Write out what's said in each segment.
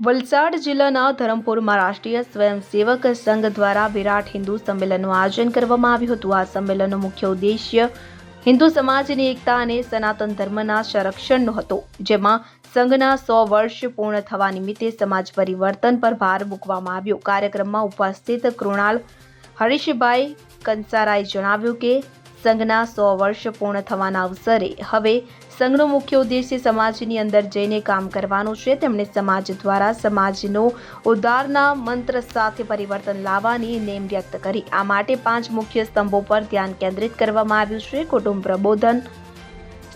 વલસાડ જિલ્લાના ધરમપુરમાં રાષ્ટ્રીય સ્વયંસેવક સંઘ દ્વારા વિરાટ હિન્દુ સંમેલનનું આયોજન કરવામાં આવ્યું હતું। આ સંમેલનનો મુખ્ય ઉદ્દેશ્ય હિન્દુ સમાજની એકતા અને સનાતન ધર્મના સંરક્ષણનો હતો, જેમાં સંઘના 100 વર્ષ પૂર્ણ થવા નિમિત્તે સમાજ પરિવર્તન પર ભાર મૂકવામાં આવ્યો। કાર્યક્રમમાં ઉપસ્થિત કૃણાલ હરીશભાઈ કંસારાએ જણાવ્યું કે સંઘના 100 વર્ષ પૂર્ણ થવાના અવસરે હવે સંઘનો મુખ્ય ઉદ્દેશ્ય સમાજની અંદર જઈને કામ કરવાનો છે। તેમણે સમાજ દ્વારા સમાજનો ઉદ્ધારના મંત્ર સાથે પરિવર્તન લાવવાની નેમ વ્યક્ત કરી। આ માટે 5 મુખ્ય સ્તંભો પર ધ્યાન કેન્દ્રિત કરવામાં આવ્યું છે: કુટુંબ પ્રબોધન,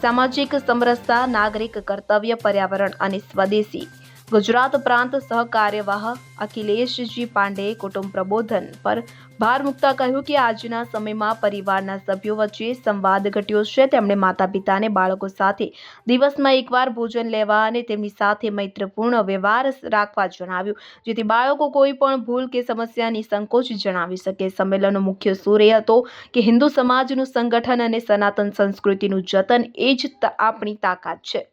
સામાજિક સમરસતા, નાગરિક કર્તવ્ય, પર્યાવરણ અને સ્વદેશી। ગુજરાત પ્રાંત સહકાર્યવાહ અખિલેશજી પાંડેએ કુટુંબ પ્રબોધન પર ભાર મૂકતા કહ્યું કે આજના સમયમાં પરિવારના સભ્યો વચ્ચે સંવાદ ઘટ્યો છે। તેમણે માતા પિતાને બાળકો સાથે દિવસમાં એકવાર ભોજન લેવા અને તેમની સાથે મૈત્રીપૂર્ણ વ્યવહાર રાખવા જણાવ્યું, જેથી બાળકો કોઈ પણ ભૂલ કે સમસ્યાની સંકોચ જણાવી શકે। સંમેલનનો મુખ્ય સૂર એ હતો કે હિન્દુ સમાજનું સંગઠન અને સનાતન સંસ્કૃતિનું જતન એ જ આપણી તાકાત છે।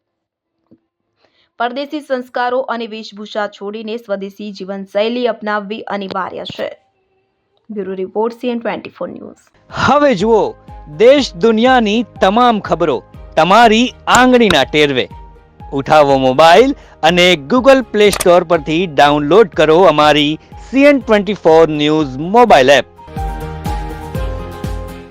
પરદેશી સંસ્કારો અને વેશભૂષા છોડીને સ્વદેશી જીવનશૈલી અપનાવવી અનિવાર્ય છે। Bureau report CN24 news. હવે જુઓ દેશ દુનિયાની તમામ ખબરો તમારી આંગળીના ટેરવે। ઉઠાવો મોબાઈલ અને Google Play Store પરથી ડાઉનલોડ કરો અમારી CN24 ન્યૂઝ મોબાઈલ એપ।